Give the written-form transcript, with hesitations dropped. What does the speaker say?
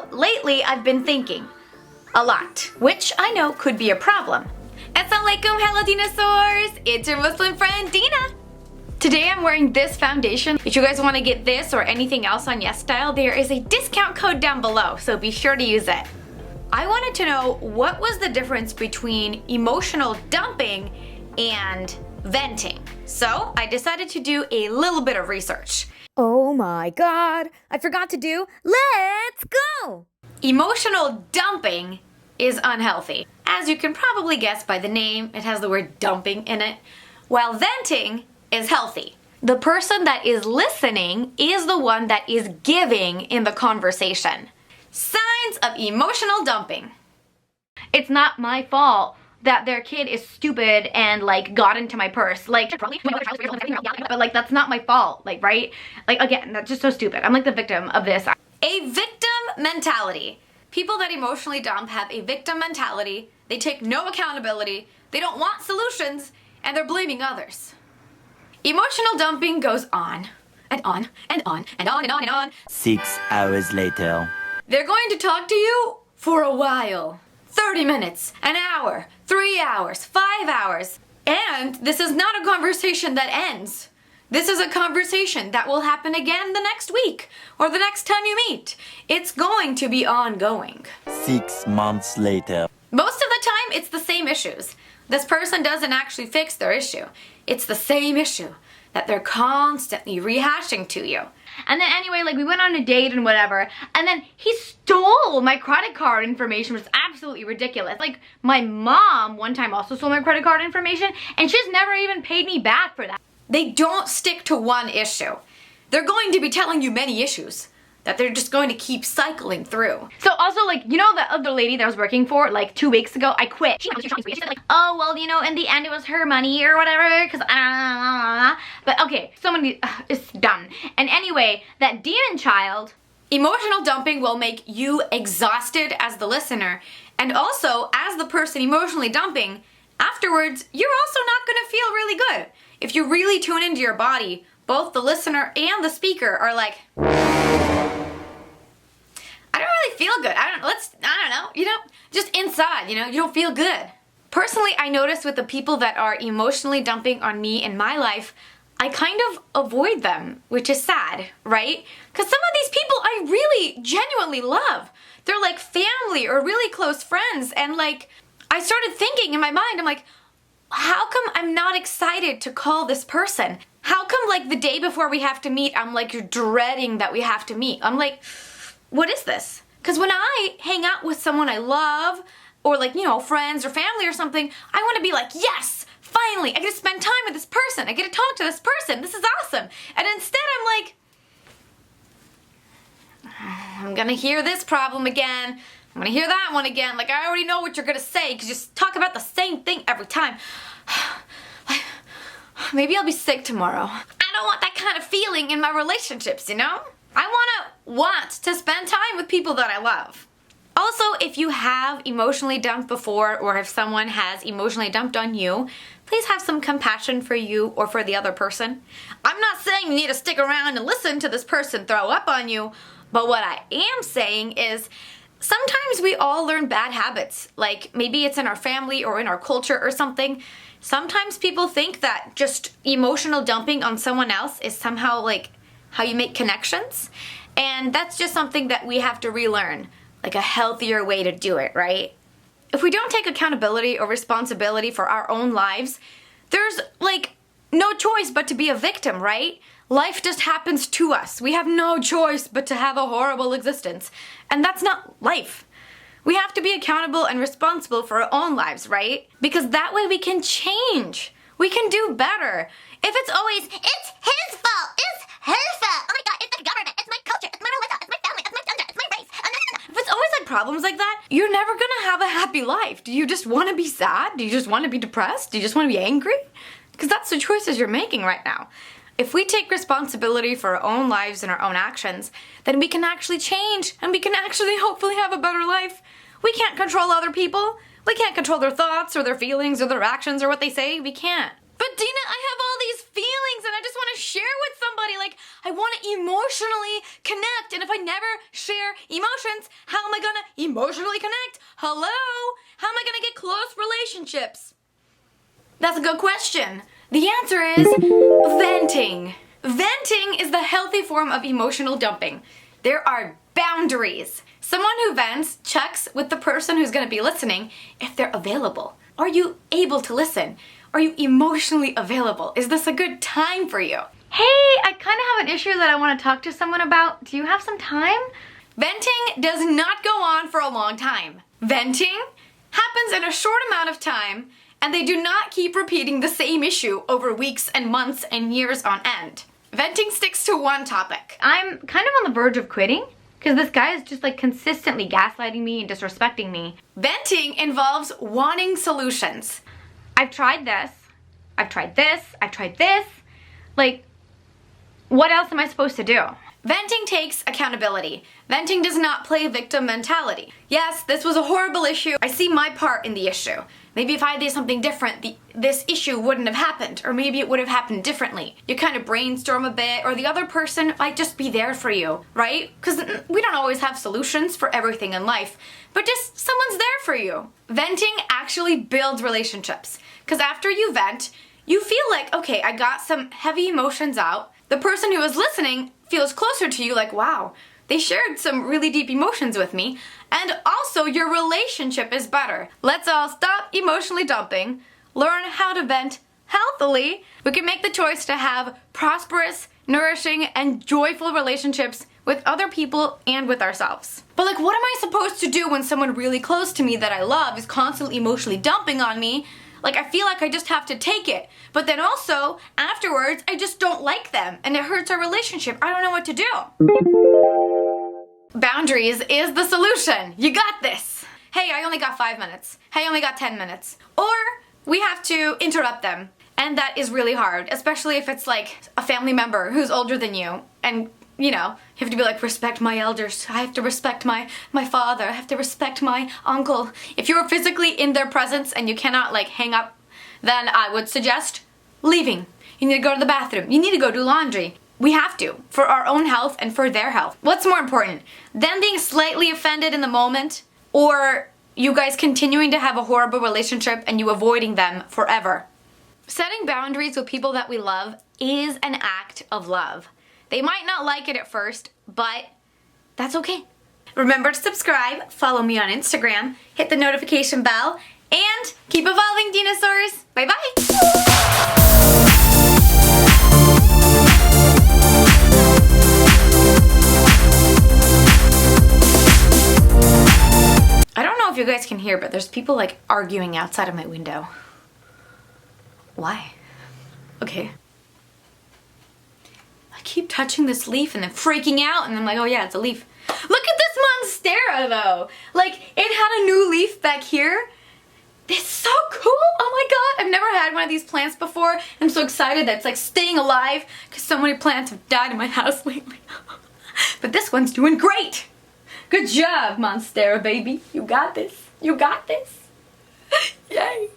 So lately I've been thinking a lot, which I know could be a problem. Assalamualaikum, hello dinosaurs! It's your Muslim friend Dina. Today I'm wearing this foundation. If you guys want to get this or anything else on Yesstyle, there is a discount code down below, so be sure to use it. I wanted to know what was the difference between emotional dumping and venting. So I decided to do a little bit of research. Oh my god, I forgot to do Let's Go! Emotional dumping is unhealthy. As you can probably guess by the name, it has the word dumping in it, while venting is healthy. The person that is listening is the one that is giving in the conversation. Signs of emotional dumping. It's not my fault that their kid is stupid and like got into my purse. Like, but like that's not my fault, like, right? Like, again, that's just so stupid. I'm like the victim of this. A victim mentality. People that emotionally dump have a victim mentality. They take no accountability. They don't want solutions, and they're blaming others. Emotional dumping goes on and on and on and on and on and on. 6 hours later. They're going to talk to you for a while. 30 minutes, an hour, 3 hours, 5 hours. And this is not a conversation that ends. This is a conversation that will happen again the next week or the next time you meet. It's going to be ongoing. 6 months later. Most of the time, it's the same issues. This person doesn't actually fix their issue. It's the same issue that they're constantly rehashing to you. And then anyway, like we went on a date and whatever, and then he stole my credit card information, which is absolutely ridiculous. Like my mom one time also stole my credit card information, and she's never even paid me back for that. They don't stick to one issue. They're going to be telling you many issues that they're just going to keep cycling through. So also, like, you know the other lady that I was working for like 2 weeks ago, I quit. She said like, oh, well, you know, in the end it was her money or whatever, because but okay, it's done. And anyway, that demon child, emotional dumping will make you exhausted as the listener, and also as the person emotionally dumping, afterwards, you're also not gonna feel really good. If you really tune into your body, both the listener and the speaker are like, I don't really feel good. I don't know, you know, just inside, you know, you don't feel good. Personally, I notice with the people that are emotionally dumping on me in my life, I kind of avoid them, which is sad, right? Because some of these people I really genuinely love. They're like family or really close friends, and like, I started thinking in my mind, I'm like, how come I'm not excited to call this person? How come like the day before we have to meet, I'm like dreading that we have to meet? I'm like, what is this? Because when I hang out with someone I love, or like, you know, friends or family or something, I want to be like, yes, finally, I get to spend time with this person. I get to talk to this person. This is awesome. And instead I'm like, I'm gonna hear this problem again. I'm gonna hear that one again. Like, I already know what you're gonna say because you just talk about the same thing every time. Maybe I'll be sick tomorrow. I don't want that kind of feeling in my relationships, you know? I want to spend time with people that I love. Also, if you have emotionally dumped before, or if someone has emotionally dumped on you, please have some compassion for you or for the other person. I'm not saying you need to stick around and listen to this person throw up on you, but what I am saying is sometimes we all learn bad habits. Like maybe it's in our family or in our culture or something. Sometimes people think that just emotional dumping on someone else is somehow like how you make connections. And that's just something that we have to relearn, like a healthier way to do it, right? If we don't take accountability or responsibility for our own lives, there's like no choice but to be a victim, right? Life just happens to us. We have no choice but to have a horrible existence. And that's not life. We have to be accountable and responsible for our own lives, right? Because that way we can change. We can do better. If it's always, it's his fault, it's her fault, oh my god, it's the government, it's my culture, it's my religion, it's my family, it's my gender, it's my race. If it's always like problems like that, you're never gonna have a happy life. Do you just want to be sad? Do you just want to be depressed? Do you just want to be angry? Because that's the choices you're making right now. If we take responsibility for our own lives and our own actions, then we can actually change and we can actually hopefully have a better life. We can't control other people. We can't control their thoughts or their feelings or their actions or what they say. We can't. But But Dina, I have all these feelings and I just want to share with somebody. Like, I want to emotionally connect. And if I never share emotions, how am I going to emotionally connect? Hello? How am I going to get close relationships? That's a good question. The answer is venting. Venting is the healthy form of emotional dumping. There are boundaries. Someone who vents checks with the person who's going to be listening if they're available. Are you able to listen? Are you emotionally available? Is this a good time for you? Hey, I kind of have an issue that I want to talk to someone about. Do you have some time? Venting does not go on for a long time. Venting happens in a short amount of time, and they do not keep repeating the same issue over weeks and months and years on end. Venting sticks to one topic. I'm kind of on the verge of quitting because this guy is just like consistently gaslighting me and disrespecting me. Venting involves wanting solutions. I've tried this, I've tried this, I've tried this. Like, what else am I supposed to do? Venting takes accountability. Venting does not play victim mentality. Yes, this was a horrible issue. I see my part in the issue. Maybe if I did something different, this issue wouldn't have happened, or maybe it would have happened differently. You kind of brainstorm a bit, or the other person might just be there for you, right? Because we don't always have solutions for everything in life, but just someone's there for you. Venting actually builds relationships, because after you vent, you feel like, okay, I got some heavy emotions out. The person who is listening feels closer to you, like, wow, they shared some really deep emotions with me, and also your relationship is better. Let's all stop emotionally dumping, learn how to vent healthily. We can make the choice to have prosperous, nourishing, and joyful relationships with other people and with ourselves. But like, what am I supposed to do when someone really close to me that I love is constantly emotionally dumping on me? Like, I feel like I just have to take it. But then also, afterwards, I just don't like them and it hurts our relationship. I don't know what to do. Boundaries is the solution. You got this. Hey, I only got 5 minutes. Hey, I only got 10 minutes. Or we have to interrupt them. And that is really hard, especially if it's like a family member who's older than you. And, you know, you have to be like, respect my elders. I have to respect my father. I have to respect my uncle. If you're physically in their presence and you cannot like hang up, then I would suggest leaving. You need to go to the bathroom. You need to go do laundry. We have to, for our own health and for their health. What's more important, them being slightly offended in the moment, or you guys continuing to have a horrible relationship and you avoiding them forever? Setting boundaries with people that we love is an act of love. They might not like it at first, but that's okay. Remember to subscribe, follow me on Instagram, hit the notification bell, and keep evolving, dinosaurs. Bye-bye. I don't know if you guys can hear, but there's people like arguing outside of my window. Why? Okay. I keep touching this leaf and then freaking out and I'm like, oh yeah, it's a leaf. Look at this monstera though. Like, it had a new leaf back here. It's so cool. Oh my god, I've never had one of these plants before. I'm so excited that it's like staying alive because so many plants have died in my house lately. But this one's doing great. Good job, monstera baby. You got this. You got this. Yay.